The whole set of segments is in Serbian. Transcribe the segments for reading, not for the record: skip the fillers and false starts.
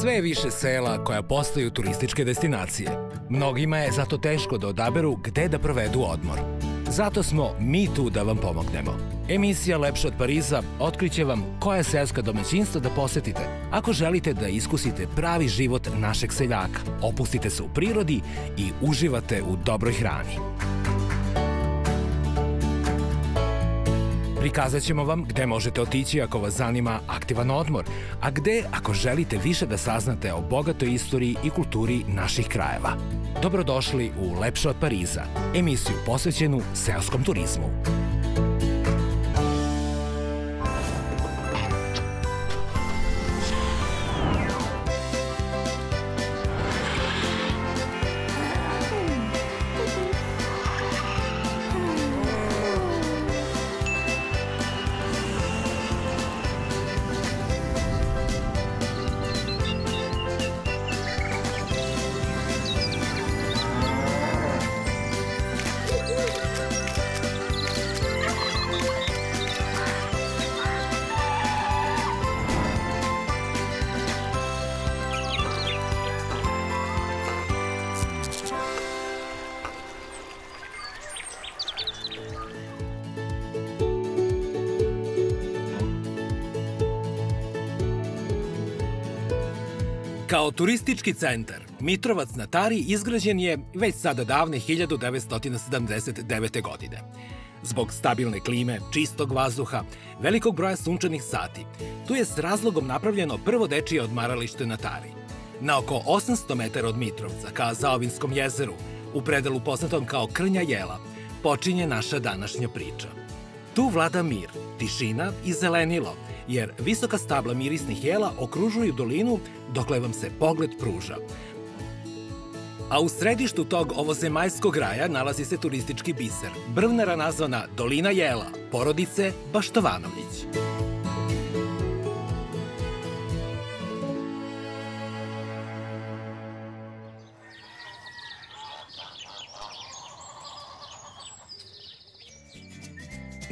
Sve je više sela koja postaju turističke destinacije. Mnogima je zato teško da odaberu gde da provedu odmor. Zato smo mi tu da vam pomognemo. Emisija Lepše od Pariza otkriće vam koja seoska domaćinstva da posetite ako želite da iskusite pravi život našeg seljaka, opustite se u prirodi i uživate u dobroj hrani. Prikazat ćemo vam gde možete otići ako vas zanima aktivan odmor, a gde ako želite više da saznate o bogatoj istoriji i kulturi naših krajeva. Dobrodošli u Lepše od Pariza, emisiju posvećenu seoskom turizmu. Kao turistički centar, Mitrovac na Tari izgrađen je već sada davne 1979. godine. Zbog stabilne klime, čistog vazduha, velikog broja sunčanih sati, tu je s razlogom napravljeno prvo dečije odmaralište na Tari. Na oko 800 metara od Mitrovca, ka Zaovinskom jezeru, u predelu poznatom kao Krnja jela, počinje naša današnja priča. Tu vlada mir, tišina i zelenilo, jer visoka stabla mirisnih jela okružuju dolinu dokle vam se pogled pruža. A u središtu tog ovozemaljskog raja nalazi se turistički biser, brvnara nazvana Dolina jela, porodice Baštovanović.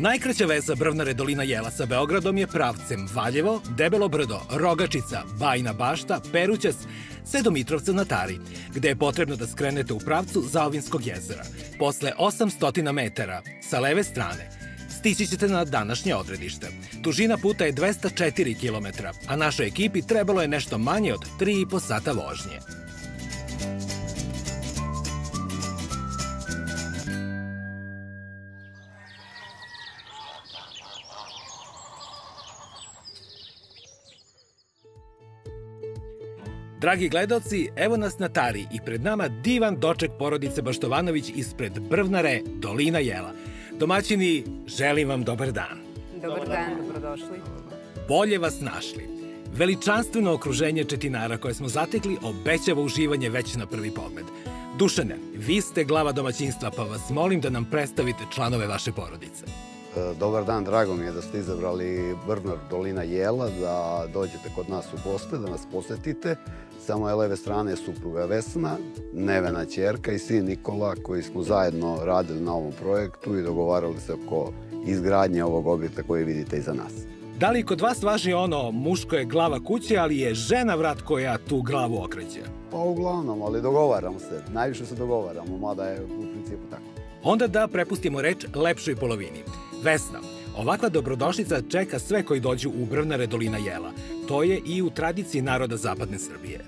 Najkraća veza brvnare Dolina jela sa Beogradom je pravcem Valjevo, Debelo brdo, Rogačica, Bajina Bašta, Perućac, sve do Mitrovca na Tari, gde je potrebno da skrenete u pravcu Zaovinskog jezera. Posle 800 metara, sa leve strane, stići ćete na današnje odredište. Dužina puta je 204 km, a našoj ekipi trebalo je nešto manje od 3,5 sata vožnje. Dragi gledaoci, evo nas na Tari i pred nama divan doček porodice Baštovanović ispred brvnare Dolina jela. Domaćini, želim vam dobar dan. Dobar dan, dobrodošli. Bolje vas našli. Veličanstveno okruženje četinara koje smo zatekli obećava uživanje već na prvi pogled. Dušane, vi ste glava domaćinstva, pa vas molim da nam predstavite članove vaše porodice. Dobar dan, drago mi je da ste izabrali brvnar Dolina jela, da dođete kod nas u goste, da nas posetite. Sa moje leve strane je supruga Vesna, Nevena ćerka i sin Nikola, koji smo zajedno radili na ovom projektu i dogovarali se oko izgradnje ovog objekta koji vidite iza nas. Da li kod vas važi ono, muško je glava kuće, ali je žena vrat koja tu glavu okreće? Pa uglavnom, ali dogovaramo se. Najviše se dogovaramo, mada je u principu tako. Onda da prepustimo reč lepšoj polovini. Vesna, ovakva dobrodošlica čeka sve koji dođu u brvnare Dolina jela. To je i u tradiciji naroda Zapadne Srbije.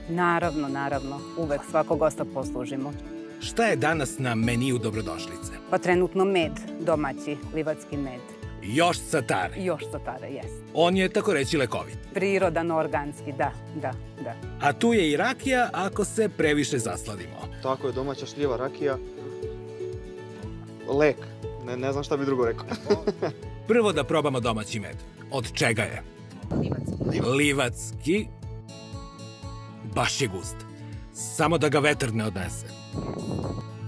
Naravno, naravno. Uvek svakog gosta poslužimo. Šta je danas na meniju dobrodošlice? Pa trenutno med, domaći, livatski med. Još sa Tare. Još sa Tare, jest. On je tako reći lekovit. Prirodan, organski, da. A tu je i rakija ako se previše zasladimo. Tako je, domaća šljiva rakija. Lek. Ne znam šta bi drugo rekao. Prvo da probamo domaći med. Od čega je? Livatski. Baš je gust. Samo da ga vetar ne odnese.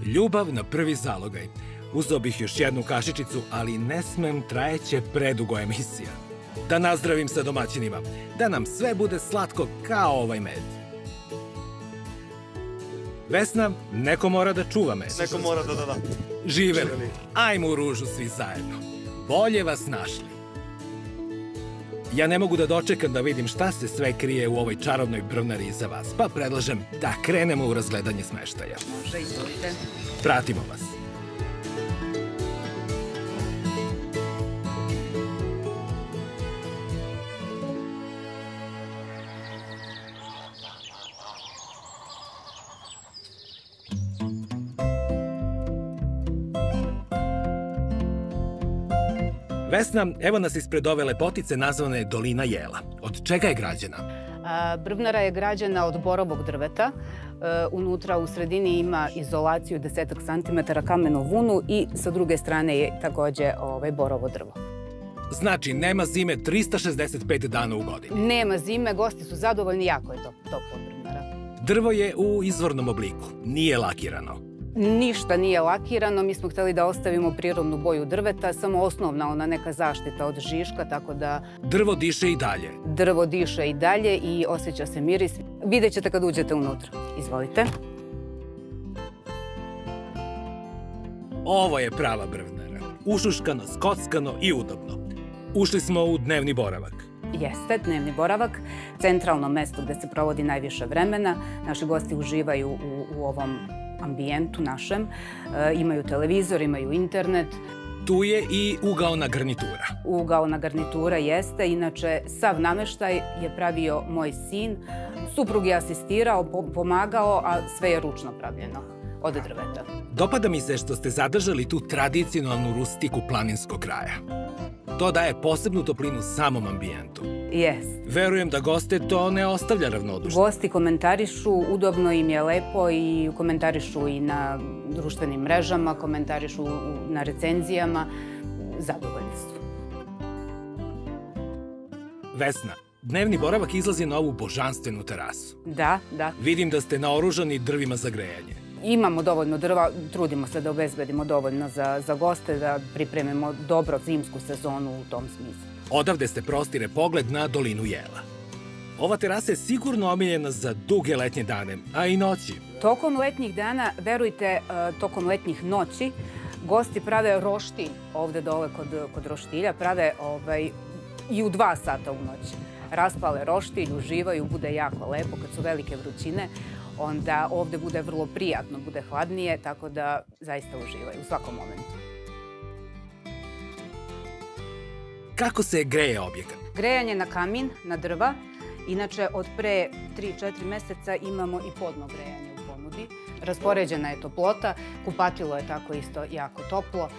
Ljubav na prvi zalogaj. Uzeo bih još jednu kašičicu, ali ne smem, trajeće predugo emisija. Da nazdravim sa domaćinima. Da nam sve bude slatko kao ovaj med. Vesna, neko mora da čuva med. Neko mora da. Živeli. Ajmo u ružu svi zajedno. Bolje vas našli. Ja ne mogu da dočekam da vidim šta se sve krije u ovoj čarobnoj brvnari iza vas, pa predlažem da krenemo u razgledanje smeštaja. Može, izvolite. Pratimo vas. Vesna, evo nas ispred ove lepotice nazvane Dolina jela. Od čega je građena? Brvnara je građena od borovog drveta. Unutra u sredini ima izolaciju 10 cm kamenu vunu i sa druge strane je takođe borovo drvo. Znači, nema zime 365 dana u godini. Nema zime, gosti su zadovoljni, jako je toplo brvnara. Drvo je u izvornom obliku, nije lakirano. Ništa nije lakirano, mi smo hteli da ostavimo prirodnu boju drveta, samo osnovna ona neka zaštita od žiška, tako da... Drvo diše i dalje. Drvo diše i dalje i osjeća se miris. Vidjet ćete kad uđete unutra. Izvolite. Ovo je prava brvnara. Ušuškano, skockano i udobno. Ušli smo u dnevni boravak. Jeste, dnevni boravak, centralno mesto gde se provodi najviše vremena. Naši gosti uživaju u ovom ambijentu našem. Imaju televizor, imaju internet. Tu je i ugaona garnitura. Ugaona garnitura jeste, inače sav nameštaj je pravio moj sin. Suprug je asistirao, pomagao, a sve je ručno pravljeno od drveta. Dopada mi se što ste zadržali tu tradicionalnu rustiku planinskog kraja. To daje posebnu toplinu samom ambijentu. Jest. Verujem da goste to ne ostavlja ravnodušno. Gosti komentarišu, udobno im je lepo i komentarišu i na društvenim mrežama, komentarišu na recenzijama. Zadovoljni su. Vesna, dnevni boravak izlazi na ovu božanstvenu terasu. Da, da. Vidim da ste naoružani drvima za grejanje. Imamo dovoljno drva, trudimo se da obezbedimo dovoljno za goste, da pripremimo dobro zimsku sezonu u tom smislu. Odavde ste prostire pogled na dolinu jela. Ova terasa je sigurno omiljena za duge letnje dane, a i noći. Tokom letnjih dana, verujte, tokom letnjih noći, gosti prave roštilj ovde dole kod roštilja, prave i u 2 sata u noći. Raspale roštilj, uživaju, bude jako lepo kad su velike vrućine. Onda ovde bude vrlo prijatno, bude hladnije, tako da zaista uživaju u svakom momentu. Kako se greje objekat? Grejanje na kamin, na drva. Inače, od pre 3-4 meseca imamo i podno grejanje u ponudi. Raspoređena je toplota, kupatilo je tako isto jako toplo,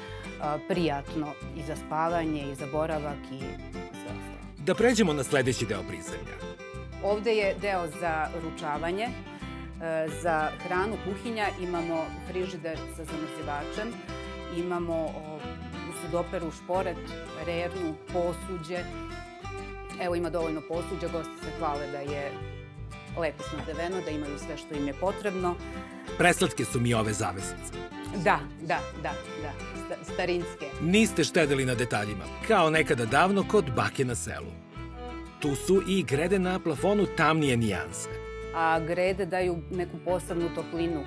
prijatno i za spavanje, i za boravak i sve ostalo. Da pređemo na sledeći deo prizemlja. Ovde je deo za ručavanje. Za hranu, kuhinja, imamo frižider sa zamrzivačem, imamo u sudoperu šporet, rernu, posuđe. Evo ima dovoljno posuđa, gosti se hvale da je lepo snadeveno, da imaju sve što im je potrebno. Preslatke su mi ove zavesice. Da, starinske. Niste štedeli na detaljima, kao nekada davno kod bake na selu. Tu su i grede na plafonu tamnije nijanse. A grede daju neku posebnu toplinu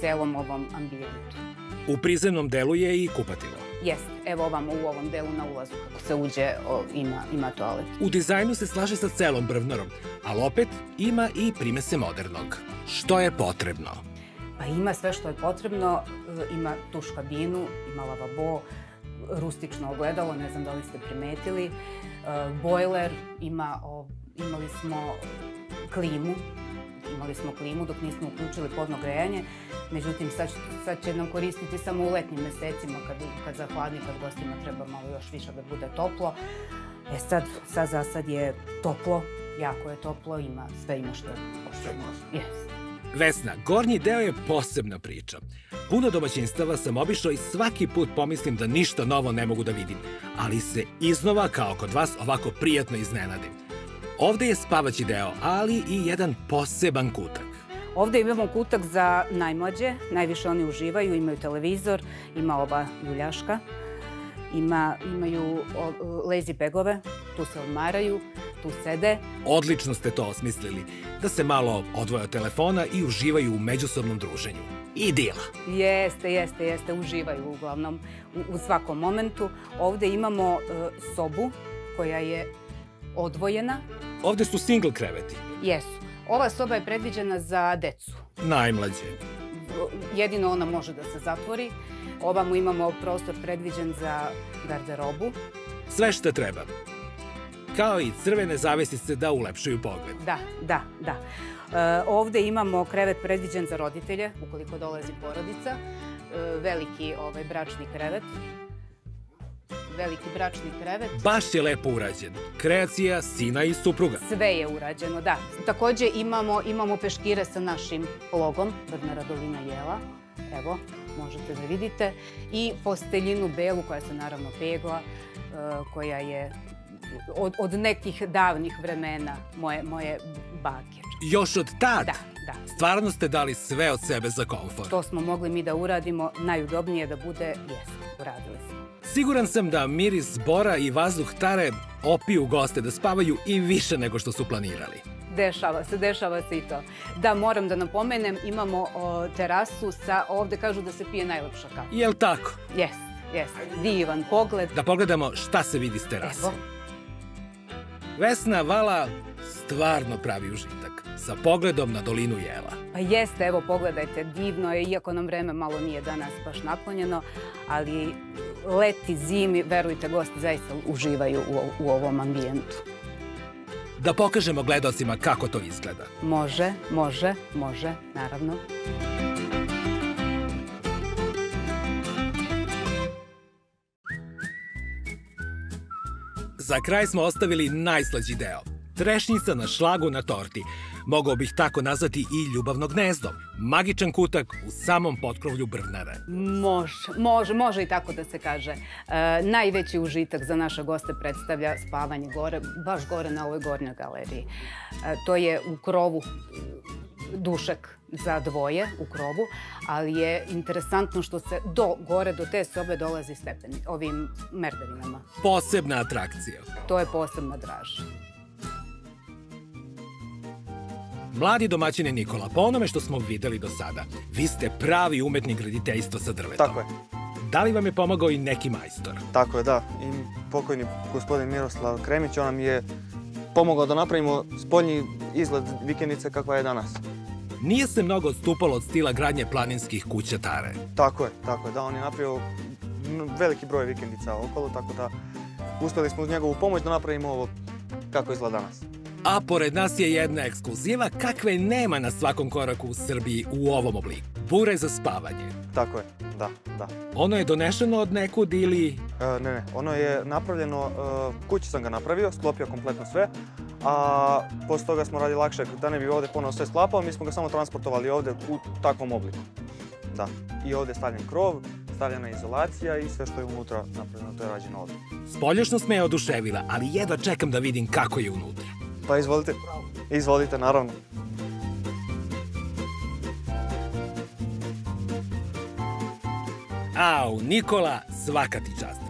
celom ovom ambijentu. U prizemnom delu je i kupatilo. Jeste, evo ovamo u ovom delu na ulazu kako se uđe ima toalet. U dizajnu se slaže sa celom brvnarom, ali opet ima i primese modernog. Što je potrebno? Pa ima sve što je potrebno, ima tuš kabinu, ima lavabo, rustično ogledalo, ne znam da li ste primetili, bojler, imali smo klimu. Imali smo klimu dok nismo uključili podno grejanje, međutim sad će nam koristiti samo u letnjim mesecima kad zahladni, kad gostima treba malo još više da bude toplo. Sad za sad je toplo, jako je toplo, sve ima što je potrebno. Vesna, gornji deo je posebna priča. Puno domaćinstava sam obišao i svaki put pomislim da ništa novo ne mogu da vidim, ali se iznova, kao kod vas, ovako prijatno iznenadim. Ovde je spavaći deo, ali i jedan poseban kutak. Ovde imamo kutak za najmlađe, najviše oni uživaju, imaju televizor, ima ova ljuljaška, imaju lazy bagove, tu se odmaraju, tu sede. Odlično ste to osmislili, da se malo odvoje od telefona i uživaju u međusobnom druženju. Idila! Jeste, uživaju uglavnom u svakom momentu. Ovde imamo sobu koja je odvojena. Ovde su single kreveti. Jesu. Ova soba je predviđena za decu. Najmlađe. Jedino ona može da se zatvori. Ovamo imamo prostor predviđen za garderobu. Sve što treba. Kao i crvene zavesice da ulepšaju pogled. Da. Ovde imamo krevet predviđen za roditelje, ukoliko dolazi porodica. Veliki bračni krevet. Baš je lepo urađen. Kreacija sina i supruga. Sve je urađeno, da. Takođe imamo peškire sa našim logom Brnara dolina Jela. Evo, možete da vidite. I posteljinu belu koja se naravno pegla, koja je od nekih davnih vremena moje bake. Još od tad? Da. Stvarno ste dali sve od sebe za komfort. To smo mogli mi da uradimo, najudobnije da bude, jesmo, uradili smo. Siguran sam da miris bora i vazduh tare opiju goste da spavaju i više nego što su planirali. Dešava se i to. Da, moram da napomenem, imamo terasu sa, ovde kažu da se pije najlepša kafa. Jel tako? Jes, divan pogled. Da pogledamo šta se vidi s terase. Evo. Vesna Vala stvarno pravi užitak, sa pogledom na dolinu Jela. Pa jeste, evo pogledajte, divno je, iako nam vreme malo nije danas baš naklonjeno, ali leti, zimi, verujte, gosti zaista uživaju u ovom ambijentu. Da pokažemo gledalcima kako to izgleda. Može, naravno. Za kraj smo ostavili najslađi deo. Trešnjica na šlagu na torti. Mogao bih tako nazvati i ljubavno gnezdo. Magičan kutak u samom potkrovlju Brvnara. Može i tako da se kaže. Najveći užitak za naše goste predstavlja spavanje gore, baš gore na ovoj gornjoj galeriji. To je u krovu dušek za dvoje u krovu, ali je interesantno što se gore do te sobe dolazi stepeni, ovim merdevinama. Posebna atrakcija. To je posebna draž. Mladi domaćine Nikola, po onome što smo videli do sada, vi ste pravi umetnik graditeljstva sa drvetom. Tako je. Da li vam je pomogao i neki majstor? Tako je, da. I pokojni gospodin Miroslav Kremić, on nam je pomogao da napravimo spoljni izgled vikendice kakva je danas. Nije se mnogo odstupalo od stila gradnje planinskih kuća tare. Tako je, da, on je napravio veliki broj vikendica okolo, tako da uspeli smo uz njegovu pomoć da napravimo ovo kako izgleda danas. A pored nas je jedna ekskluziva kakve nema na svakom koraku u Srbiji u ovom obliku. Bure za spavanje. Tako je, da. Ono je donešeno od nekud ili... Ne, ono je napravljeno, kući sam ga napravio, sklopio kompletno sve, a posle toga smo radili lakše, da ne bi ovde ponovo sve sklapao, mi smo ga samo transportovali ovde u takvom obliku. Da, i ovde je stavljen krov, stavljena izolacija i sve što je unutra napravljeno, to je rađeno ovde. Spoljašnost me je oduševila, ali jedva čekam da vidim kako je unutra. Pa izvolite, naravno. Au, Nikola, svaka ti čast.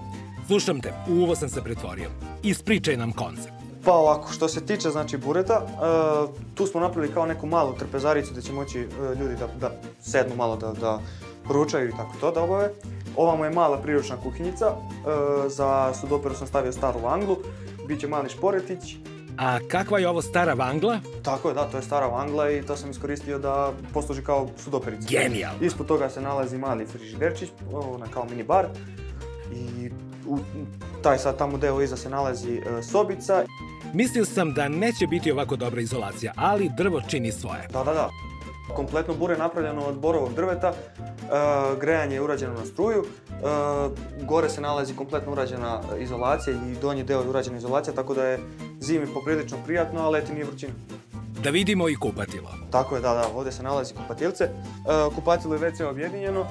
Slušam te, u uvo sam se pretvorio. Ispričaj nam koncept. Pa ovako, što se tiče znači bureta, tu smo napravili kao neku malu trpezaricu gde će moći ljudi da sednu malo, da ručaju i tako to da obave. Ovamo je mala priručna kuhinjica, za sudoperu sam stavio staru vanglu, bit će mali šporetić. A kakva je ovo stara vangla? Tako je, da, to je stara vangla i to sam iskoristio da posluži kao sudoperica. Genijalno! Ispod toga se nalazi mali frižiderčić, kao mini bar. I u taj sad tamo deo iza se nalazi sobica. Mislio sam da neće biti ovako dobra izolacija, ali drvo čini svoje. Da. Kompletno bure je napravljeno od borovog drveta, grejanje je urađeno na struju, gore se nalazi kompletno urađena izolacija i donji deo je urađena izolacija, tako da je zimi poprilično prijatno, a leti nije vrućina. Da vidimo i kupatilo. Tako je, da, ovde se nalazi kupatilce. Kupatilo je WC objedinjeno,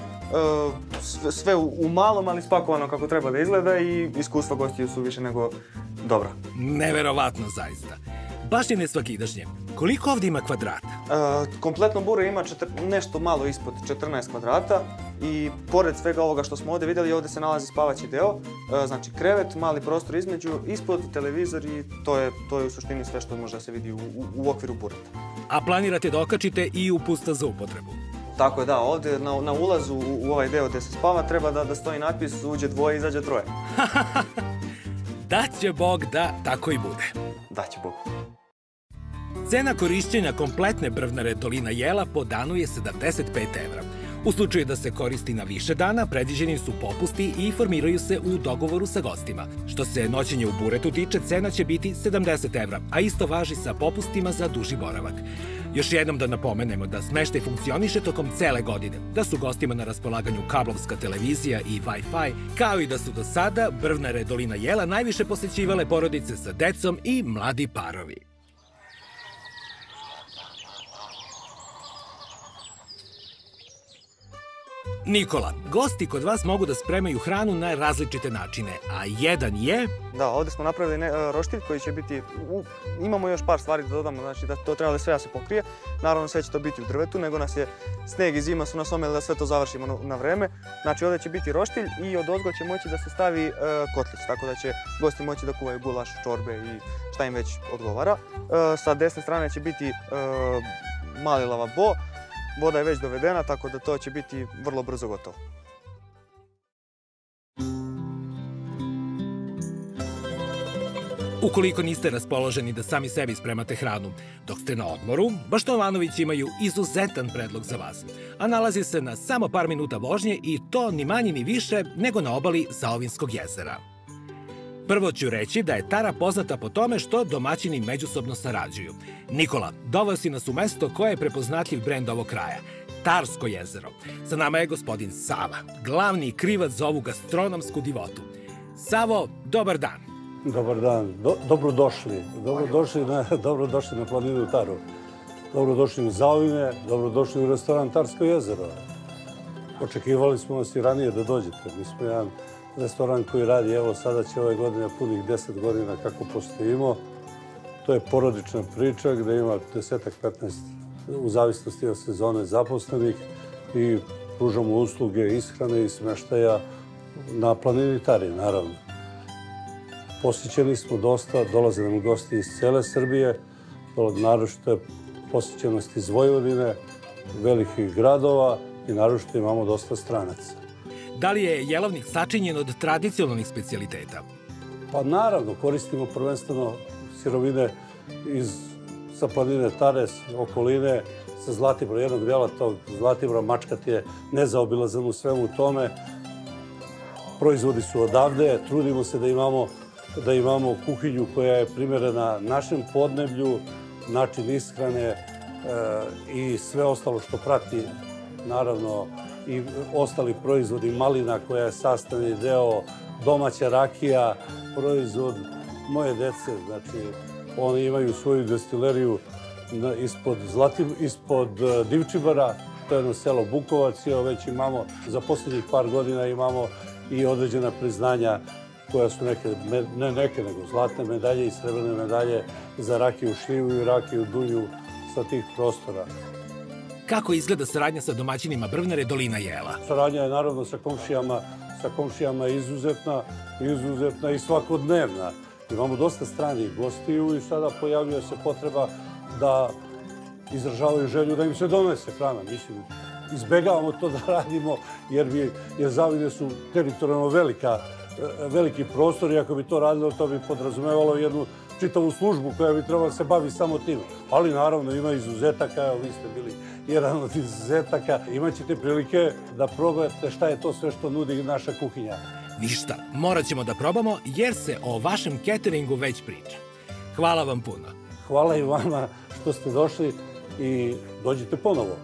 sve u malom, ali spakovano kako treba da izgleda i iskustva gostiju su više nego dobra. Neverovatno, zaista. Baš je nesvakidašnje. Koliko ovde ima kvadrata? Kompletno bure ima nešto malo ispod 14 kvadrata i pored svega ovoga što smo ovde videli, ovde se nalazi spavaći deo, znači krevet, mali prostor između, ispod televizor i to je u suštini sve što može da se vidi u okviru bureta. A planirate da okačite i upusta za upotrebu? Tako je, da, ovde na ulazu u ovaj deo gde se spava treba da stoji natpis uđe dvoje, izađe troje. Da će Bog da tako i bude. daće Bog. Cena korišćenja kompletne brvnare Dolina Jela po danu je 75 evra. U slučaju da se koristi na više dana, predviđeni su popusti i formiraju se u dogovoru sa gostima. Što se noćenja u buretu tiče, cena će biti 70 evra, a isto važi sa popustima za duži boravak. Još jednom da napomenemo da smeštaj funkcioniše tokom cele godine, da su gostima na raspolaganju kablovska televizija i Wi-Fi, kao i da su do sada brvnare Dolina Jela najviše posećivale porodice sa decom i mladi parovi. Nikola, gosti kod vas mogu da spremaju hranu na različite načine, a jedan je... Da, ovde smo napravili roštilj koji će biti... Imamo još par stvari da dodamo, znači da to treba da sve da se pokrije. Naravno, sve će to biti u drvetu, nego nas je sneg i zima su nas omeli da sve to završimo na vreme. Znači, ovde će biti roštilj i odozgo će moći da se stavi kotlić, tako da će gosti moći da kuvaju gulaš, čorbe i šta im već odgovara. Sa desne strane će biti mali lavabo. Voda je već dovedena, tako da to će biti vrlo brzo gotovo. Ukoliko niste raspoloženi da sami sebi spremate hranu dok ste na odmoru, Baštovanovići imaju izuzetan predlog za vas, a nalazi se na samo par minuta vožnje i to ni manje ni više nego na obali Zaovinskog jezera. Prvo ću reći da je Tara poznata po tome što domaćini međusobno sarađuju. Nikola, doveo si nas u mesto koje je prepoznatljiv brend ovog kraja, Tarsko jezero. Sa nama je gospodin Sava, glavni krivac za ovu gastronomsku divotu. Savo, dobar dan. Dobar dan, dobrodošli. Dobrodošli na planinu Taru. Dobrodošli u Zaovine, dobrodošli u restoran Tarsko jezero. Očekivali smo vas i ranije da dođete. Mi smo jedan restoran koji radi, evo sada će ove godine punih 10 godina kako postojimo. To je porodična priča gde ima 10-15 u zavisnosti od sezone zaposlenih i pružamo usluge ishrane i smeštaja na planini Tari, naravno. Posjećeni smo dosta, dolaze nam gosti iz cele Srbije, naročito je posjećenost iz Vojvodine, velikih gradova i naročito imamo dosta stranaca. Da li je jelovnik sačinjen od tradicionalnih specijaliteta? Pa naravno, koristimo prvenstveno sirovine sa planine Tare, okoline, sa Zlatibora, jednog dela tog Zlatibora. Mačkat je nezaobilazan u svemu tome. Proizvodi su odavde, trudimo se da imamo kuhinju koja je primerena našem podneblju, način ishrane i sve ostalo što prati, naravno, i ostali proizvodi, malina koja je sastavni deo, domaća rakija, proizvod moje dece, znači oni imaju svoju destileriju ispod Divčibara, to je jedno selo Bukovac, i već imamo, za posljednjih par godina imamo i određena priznanja koja su ne neke, nego zlatne medalje i srebrne medalje za rakiju Šljivu i rakiju Dunju sa tih prostora. Kako izgleda saradnja sa domaćinima brvnare Dolina Jela? Saradnja je naravno sa komšijama izuzetna i svakodnevna. Imamo dosta stranih gostiju i sada pojavljuje se potreba da izražavaju želju da im se donese hrana. Mislim, izbegavamo to da radimo jer Zaovine su teritorijalno veliki prostor i ako bi to radilo, to bi podrazumevalo jednu čitavu službu koja bi trebala se baviti samo tim. Ali naravno ima izuzetaka, evo vi ste bili jedan od izuzetaka. Imaćete prilike da probate šta je to sve što nudi naša kuhinja. Ništa, morat ćemo da probamo jer se o vašem cateringu već priča. Hvala vam puno. Hvala i vama što ste došli i dođite ponovo.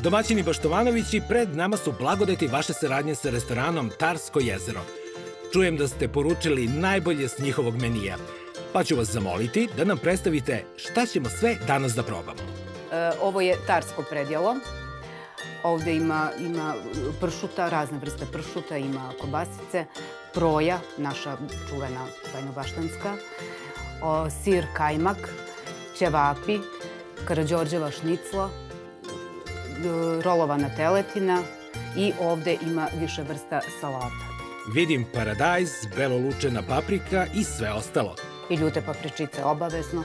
Domaćini Baštovanovići, pred nama su blagodeti vaše saradnje sa restoranom Tarsko jezero. Čujem da ste poručili najbolje s njihovog menija, pa ću vas zamoliti da nam predstavite šta ćemo sve danas da probamo. Ovo je tarsko predjelo. Ovde ima pršuta, razne vrste pršuta, ima kobasice, proja, naša čuvena bajnobaštanska, sir kajmak, ćevapi, karađorđeva šnicla, rolovana teletina i ovde ima više vrsta salata. Vidim paradajz, belolučena paprika i sve ostalo. I ljute papričice, obavezno.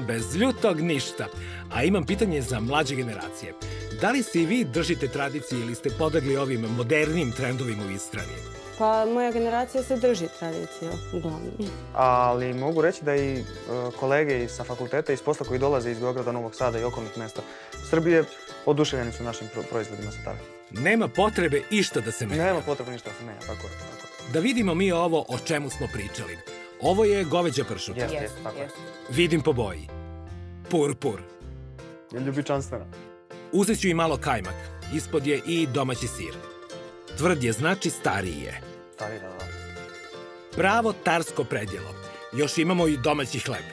Bez ljutog ništa. A imam pitanje za mlađe generacije. Da li se i vi držite tradicije ili ste podlegli ovim modernim trendovima u ishrani? Pa moja generacija se drži tradicije, uglavnom. Ali mogu reći da i kolege sa fakulteta, iz posla koji dolaze iz Beograda, Novog Sada i okolnih mesta Srbije, oduševljeni su našim proizvodima sa tare. Nema potrebe išta da se menja. Nema potrebe ništa da se menja, tako je. Da vidimo mi ovo o čemu smo pričali. Ovo je goveđa pršuta. Jeste, tako je. Vidim po boji. Purpur. Je ljubičanstvena. Uzet ću i malo kajmak. Ispod je i domaći sir. Tvrd je, znači stariji je. Stariji, da. Pravo tarsko predjelo. Još imamo i domaći hleb.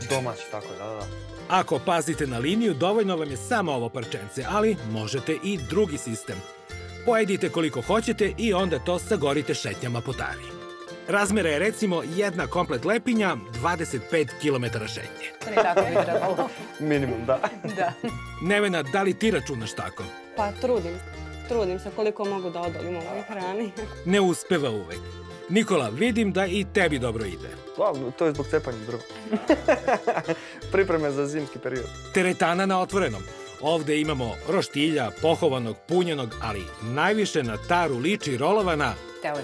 Domaći, tako je, da. Ako pazite na liniju, dovoljno vam je samo ovo parčence, ali možete i drugi sistem. Pojedite koliko hoćete i onda to sagorite šetnjama po tari. Razmera je recimo jedna komplet lepinja, 25 km šetnje. Tako bi trebalo. Minimum, da. Nevena, da li ti računaš tako? Pa trudim se koliko mogu da odolim ovoj hrani. Ne uspeva uvek. Nikola, vidim da i tebi dobro ide. To je zbog cepanja drva. Pripreme za zimski period. Teretana na otvorenom. Ovde imamo roštilja, pohovanog, punjenog, ali najviše na taru liči rolovana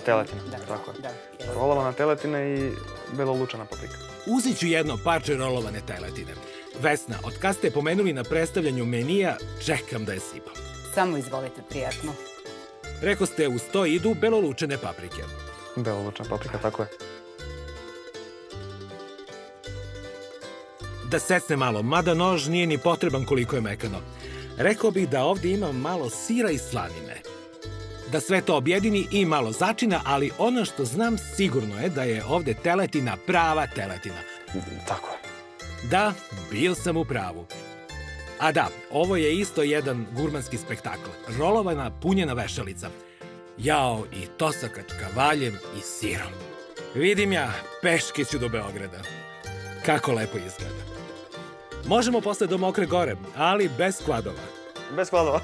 teletina, tako je. Rolovana teletina i belolučana paprika. Uzet ću jedno parče rolovane teletine. Vesna, od kad ste pomenuli na predstavljanju menija, čekam da je sipam. Samo izvolite, prijatno. Reko ste, uz to idu belolučene paprike. Belolučana paprika, tako je. Da secne malo, mada nož nije ni potreban koliko je mekano. Rekao bih da ovde ima malo sira i slanine. Da sve to objedini i malo začina, ali ono što znam sigurno je da je ovde teletina prava teletina. Tako je. Da, bio sam u pravu. A da, ovo je isto jedan gurmanski spektakl. Rolovana punjena vešalica. Jao, i to sa kačkavaljem i sirom. Vidim ja, peške ću do Beograda. Kako lepo izgleda. Možemo posle do Mokre Gore, ali bez skladova. Bez skladova.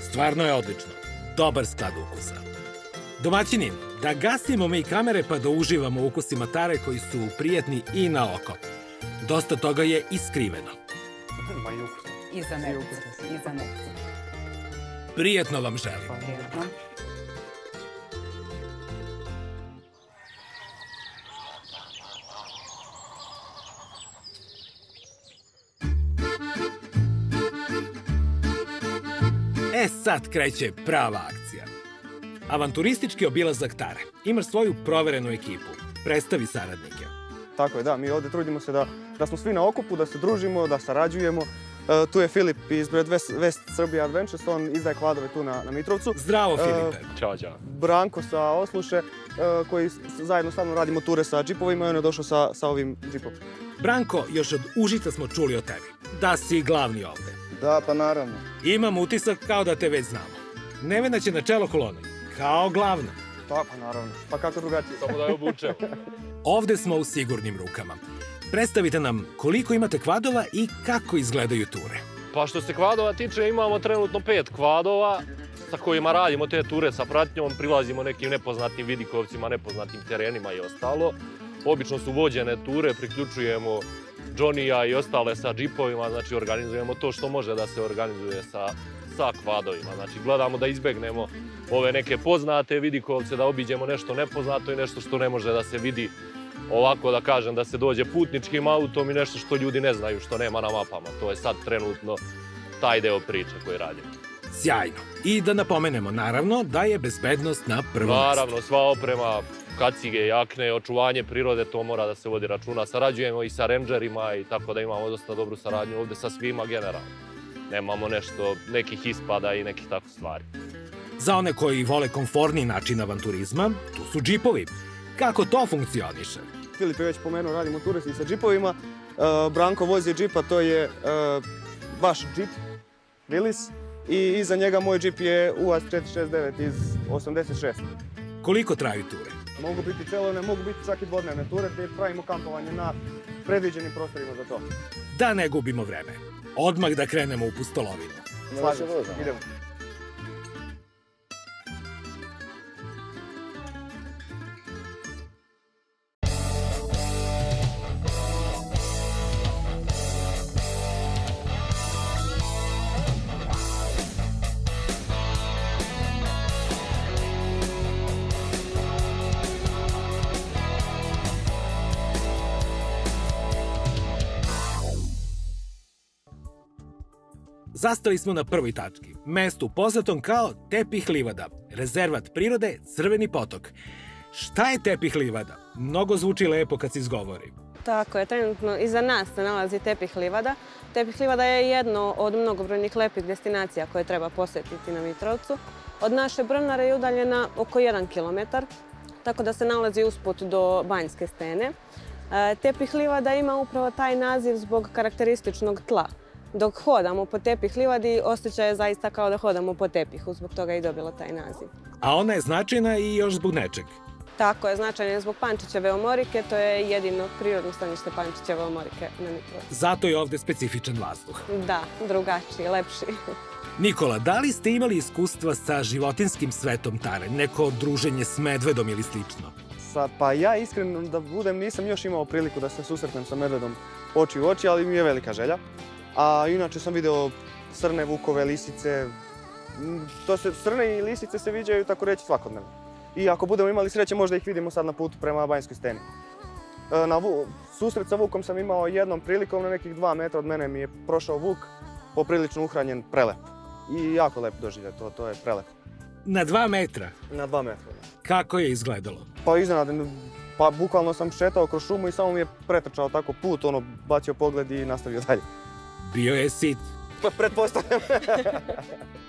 Stvarno je odlično. Dobar sklad ukusa. Domaćini, da gasimo mi kamere pa da uživamo u ukusima tare koji su prijatni i na oko. Dosta toga je i skriveno. Ma i ukusno. I za nepce. Prijatno vam želim. Prijatno. Sad kreće prava akcija. Avanturistički obilazak tare. Imaš svoju proverenu ekipu. Predstavi saradnike. Tako je, da. Mi ovde trudimo se da smo svi na okupu, da se družimo, da sarađujemo. Tu je Filip ispred West Serbia Adventures, on izdaje kvadove tu na Mitrovcu. Zdravo, Filipe. Ćao. Branko sa Osluše, koji zajedno sa mnom radimo ture sa džipovima i on je došao sa ovim džipom. Branko, još od Užica smo čuli o tebi. Da si glavni ovde. Da, pa naravno. Imam utisak kao da te već znamo. Nevena će na čelo kolone, kao glavna. Da, pa naravno. Pa kako drugačije? Samo da je obučemo. Ovde smo u sigurnim rukama. Predstavite nam koliko imate kvadova i kako izgledaju ture. Pa što se kvadova tiče, imamo trenutno 5 kvadova sa kojima radimo te ture sa pratnjom, prilazimo nekim nepoznatim vidikovcima, nepoznatim terenima i ostalo. Obično su vođene ture, priključujemo Johnny-a i ostale sa džipovima, znači organizujemo to što može da se organizuje sa kvadovima. Znači gledamo da izbegnemo ove neke poznate vidikovce, da obiđemo nešto nepoznato i nešto što ne može da se vidi ovako, da kažem, da se dođe putničkim autom i nešto što ljudi ne znaju, što nema na mapama. To je sad trenutno taj deo priče koji radimo. Sjajno. I da napomenemo, naravno, da je bezbednost na prvom mestu. Naravno, sva oprema, kacige, jakne, očuvanje prirode, to mora da se vodi računa. Sarađujemo i sa rendžerima i tako da imamo dosta dobru saradnju ovde sa svima generalno. Nemamo nekih ispada i nekih takvih stvari. Za one koji vole komforniji način avanturizma, tu su džipovi. Kako to funkcioniše? Filip je već pomenuo, radimo ture i sa džipovima. Branko vozi džipa, to je vaš džip, Willys. I iza njega moj džip je UAZ 469 iz 86. Koliko traju ture? Mogu biti celodnevne, mogu biti čak i dvodnevne ture, te pravimo kampovanje na predviđenim prostorima za to. Da ne gubimo vreme. Odmah da krenemo u pustolovinu. Slažem se, idemo. zastali smo na prvoj tački, mestu poznatom kao Tepih livada, rezervat prirode Crveni potok. Šta je Tepih livada? Mnogo zvuči lepo kad se izgovori. Tako je, trenutno iza nas se nalazi Tepih livada. Tepih livada je jedno od mnogobrojnih lepih destinacija koje treba posjetiti na Mitrovcu. Od naše Brvnare je udaljena oko 1 kilometar, tako da se nalazi usput do Banjske stene. Tepih livada ima upravo taj naziv zbog karakterističnog tla. Dok hodamo po Tepih livadi, osjećaj je zaista kao da hodamo po tepihu, zbog toga je i dobila taj naziv. A ona je značajna i još zbog nečeg. Tako je, značajna je zbog Pančićeve omorike, to je jedino prirodno stanište Pančićeve omorike na Mitrovcu. Zato je ovde specifičan vazduh. Da, drugačiji, lepši. Nikola, da li ste imali iskustva sa životinskim svetom Tare? Neko druženje s medvedom ili slično? Pa ja iskreno da budem nisam još imao priliku da se susretnem sa medvedom oči u oči, ali mi je velika želja. A inače sam video srne, vukove, lisice. Srne i lisice se viđaju tako reći svakodnevno. I ako budemo imali sreće, možda ih vidimo sad na putu prema Banjskoj steni. Susret sa vukom sam imao jednom prilikom, na nekih 2 metra od mene mi je prošao vuk, poprilično uhranjen, prelep. I jako lep doživljaj, to je prelep. Na 2 metra? Na 2 metra. Kako je izgledalo? Pa iznenadno, pa bukvalno sam šetao kroz šumu i samo mi je pretrčao tako put, bacio pogled i nastavio dalje. Bio je sit? Pa pretpostavljam.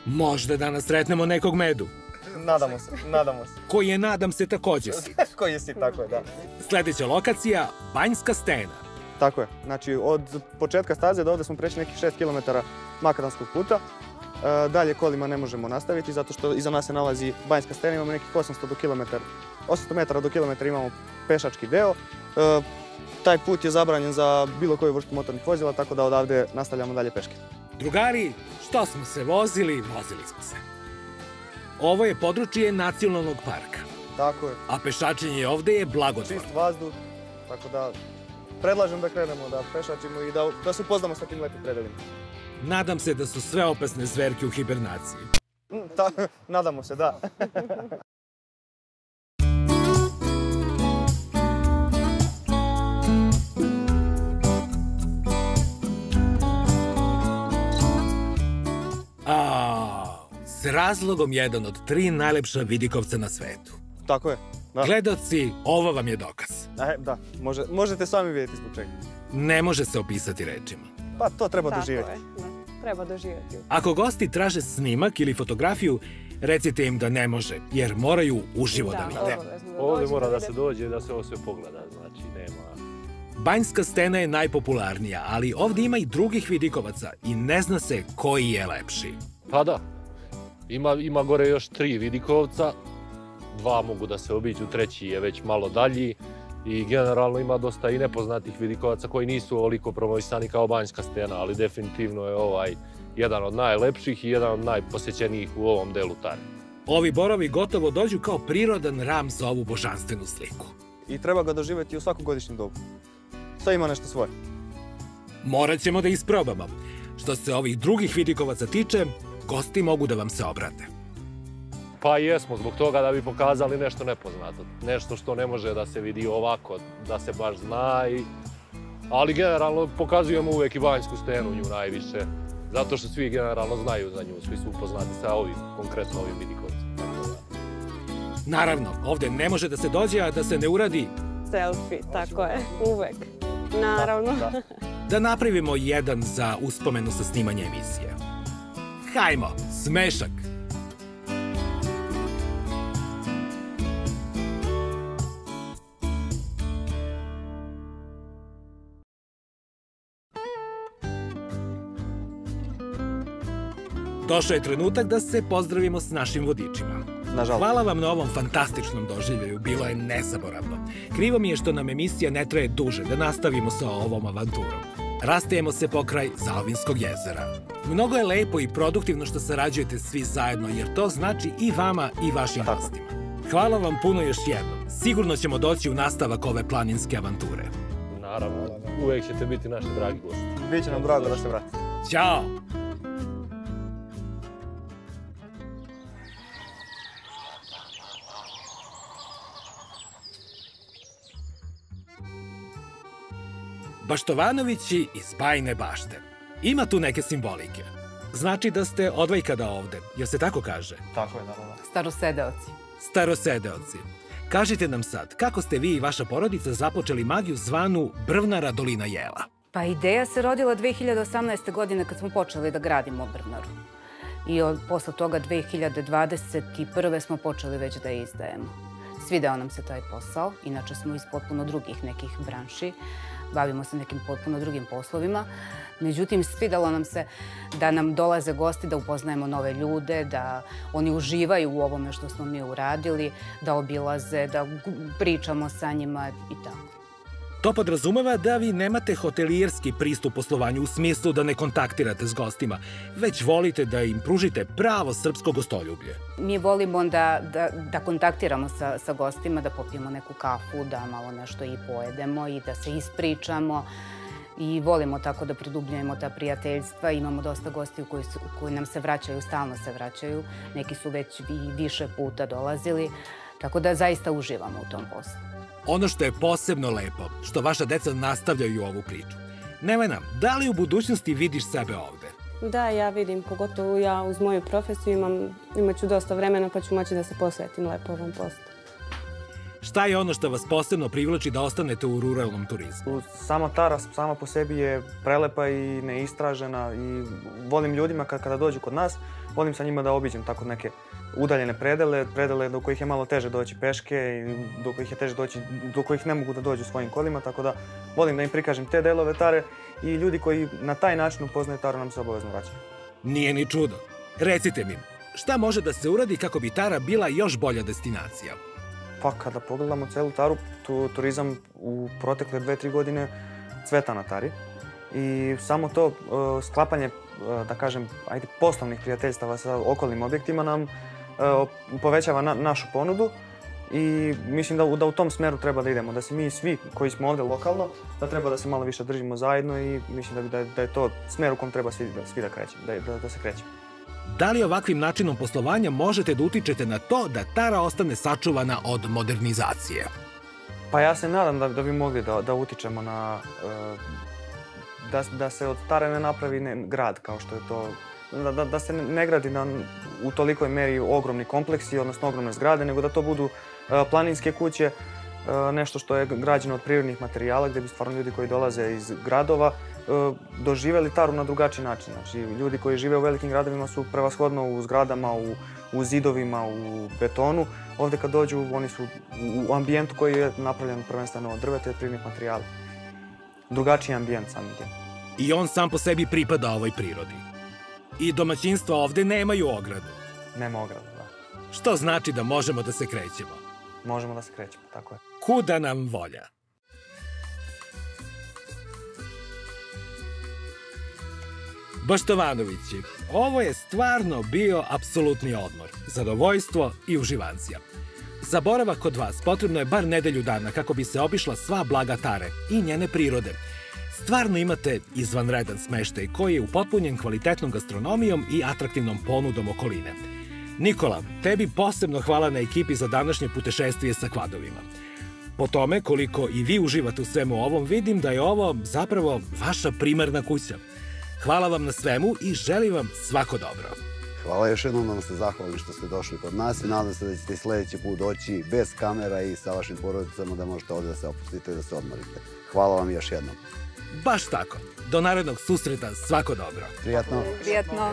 Možda danas sretnemo nekog medu? Nadamo se. Koji je, nadam se, takođe sit. Koji je sit, tako je, da. Sledeća lokacija, Banjska stena. Tako je, znači od početka staze do ovde smo prešli nekih 6 km makadamskog puta. Dalje kolima ne možemo nastaviti, zato što iza nas se nalazi Banjska stena, imamo nekih 800 metara do kilometra imamo pešački deo. Taj put je zabranjen za bilo koju vrstu motornih vozila, tako da odavde nastavljamo dalje peške. Drugari, što smo se vozili smo se. Ovo je područje nacionalnog parka. Tako je. A pešačenje ovde je blagodvorno. Čist vazduh, tako da predlažem da krenemo, da pešačimo i da se upoznamo sa tim lepim predelima. Nadam se da su sve opasne zverke u hibernaciji. Nadamo se, da. S razlogom jedan od 3 najlepša vidikovca na svetu. Tako je. Gledaoci, ovo vam je dokaz. Da, možete sami vidjeti zbog čega. Ne može se opisati rečima. Pa to treba doživjeti. Tako je, treba doživjeti. Ako gosti traže snimak ili fotografiju, recite im da ne može, jer moraju uživo da vide. Ovdje mora da se dođe, da se ovo sve pogleda, znači nema... Banjska stena je najpopularnija, ali ovdje ima i drugih vidikovaca i ne zna se koji je lepši. Pa da, ima gore još 3 vidikovca, 2 mogu da se obiđu, 3 je već malo dalji i generalno ima dosta i nepoznatih vidikovaca koji nisu ovoliko promovisani kao Banjska stena, ali definitivno je ovaj jedan od najlepših i jedan od najposećenijih u ovom delu Tare. Ovi borovi gotovo dođu kao prirodan ram za ovu božanstvenu sliku. I treba ga doživjeti u svakom godišnjem dobu. Sve ima nešto svoje. Morat ćemo da isprobamo. Što se ovih drugih vidikovaca tiče, gosti mogu da vam se obrate. Pa jesmo, zbog toga da bi pokazali nešto nepoznato. Nešto što ne može da se vidi ovako, da se baš zna. Ali generalno pokazujemo uvek i Banjsku stenu nju najviše. Zato što svi generalno znaju za nju, svi su upoznati sa konkretno ovim vidikovcem. Naravno, ovde ne može da se dođe, a da se ne uradi... Selfie, tako je, uvek. Naravno. Da napravimo jedan za uspomenu sa snimanja emisije. Hajmo, smešak! Došao je trenutak da se pozdravimo s našim vodičima. Nažalost. Hvala vam na ovom fantastičnom doživljaju, bilo je nezaboravno. Krivo mi je što nam emisija ne traje duže, da nastavimo sa ovom avanturom. Rastajemo se pokraj Zaovinskog jezera. Mnogo je lepo i produktivno što sarađujete svi zajedno, jer to znači i vama i vašim gostima. Hvala vam puno još jednom. Sigurno ćemo doći u nastavak ove planinske avanture. Naravno, uvek ćete biti naši dragi gosti. Biće nam drago da se vratite. Ćao! Baštovanovići iz Bajine bašte. Ima tu neke simbolike. Znači da ste odvajkada ovde, jel se tako kaže? Tako je, da. Starosedeoci. Starosedeoci. Kažite nam sad, kako ste vi i vaša porodica započeli magiju zvanu Brvnara dolina jela? Pa ideja se rodila 2018. godine kad smo počeli da gradimo Brvnaru. I posle toga 2021. smo počeli već da je izdajemo. Svideo nam se taj posao, inače smo iz potpuno drugih nekih branši, bavimo se nekim potpuno drugim poslovima. Međutim, svidelo nam se da nam dolaze gosti, da upoznajemo nove ljude, da oni uživaju u ovome što smo mi uradili, da obilaze, da pričamo sa njima i tako. To podrazumeva da vi nemate hotelijerski pristup poslovanju u smislu da ne kontaktirate s gostima, već volite da im pružite pravo srpsko gostoljublje. Mi volimo da kontaktiramo sa gostima, da popijemo neku kafu, da malo nešto i pojedemo i da se ispričamo. I volimo tako da produbljujemo ta prijateljstva. Imamo dosta gostiju koji nam se vraćaju, stalno se vraćaju. Neki su već i više puta dolazili, tako da zaista uživamo u tom poslu. Ono što je posebno lepo, što vaša deca nastavljaju ovu priču. Nevena, da li u budućnosti vidiš sebe ovde? Da, ja vidim, pogotovo ja uz moju profesiju imaću dosta vremena pa ću moći da se posvetim lepo ovom poslu. Šta je ono što vas posebno privlači da ostanete u ruralnom turizmu? Sama Tara sama po sebi je prelepa i neistražena i volim ljudima kada dođu kod nas, volim sa njima da obiđem tako neke udaljene predele do kojih je malo teže doći peške i do kojih je teže doći, do kojih ne mogu da dođu svojim kolima, tako da volim da im prikažem te delove Tare i ljudi koji na taj način upoznaju Taru nam se obavezno vraćaju. Nije ni čudo. Recite mi, šta može da se uradi kako bi Tara bila još bolja destinacija? Pa kada pogledamo celu Taru, turizam u protekle 2-3 godine cveta na Tari i samo to sklapanje, da kažem, poslovnih prijateljstava sa okolnim objektima nam povećava našu ponudu i mislim da u tom smeru treba da idemo, da se mi svi koji smo ovde lokalno, da treba da se malo više držimo zajedno i mislim da je to smer u kom treba svi da se krećemo. Da li ovakvim načinom poslovanja možete da utičete na to da Tara ostane sačuvana od modernizacije? Pa ja se nadam da bi mogli da utičemo na da se od Tare ne napravi grad kao što je to, da se ne gradi u tolikoj meri ogromni kompleksi, odnosno ogromne zgrade, nego da to budu planinske kuće, nešto što je građeno od prirodnih materijala, gde bi stvarno ljudi koji dolaze iz gradova doživeli Taru na drugačiji način. Znači, ljudi koji žive u velikim gradovima su prevashodno u zgradama, u zidovima, u betonu. Ovde kad dođu, oni su u ambijentu koji je napravljen prvenstveno od drveta i od prirodnih materijala. Drugačiji ambijent samim tim. I on sam po sebi pripada ovoj prirodi. I domaćinstva ovde nemaju ogradu. Nema ogradu, da. Što znači da možemo da se krećemo? Možemo da se krećemo, tako je. Kuda nam volja? Baštovanovići, ovo je stvarno bio apsolutni odmor, zadovoljstvo i uživancija. Za boravak kod vas potrebno je bar nedelju dana kako bi se obišla sva blaga Tare i njene prirode. Stvarno imate izvanredan smeštaj koji je upotpunjen kvalitetnom gastronomijom i atraktivnom ponudom okoline. Nikola, tebi posebno hvala na ekipi za današnje putešestvije sa kvadovima. Po tome koliko i vi uživate u svemu ovom, vidim da je ovo zapravo vaša primarna kuća. Hvala vam na svemu i želim vam svako dobro. Hvala još jednom da vam se zahvalim što ste došli kod nas i nadam se da ćete i sledeći put doći bez kamera i sa vašim porodicama da možete ovde da se opustite i da se odmorite. Hvala vam još jednom. Baš tako. Do narednog susreta, svako dobro. Prijatno. Prijatno.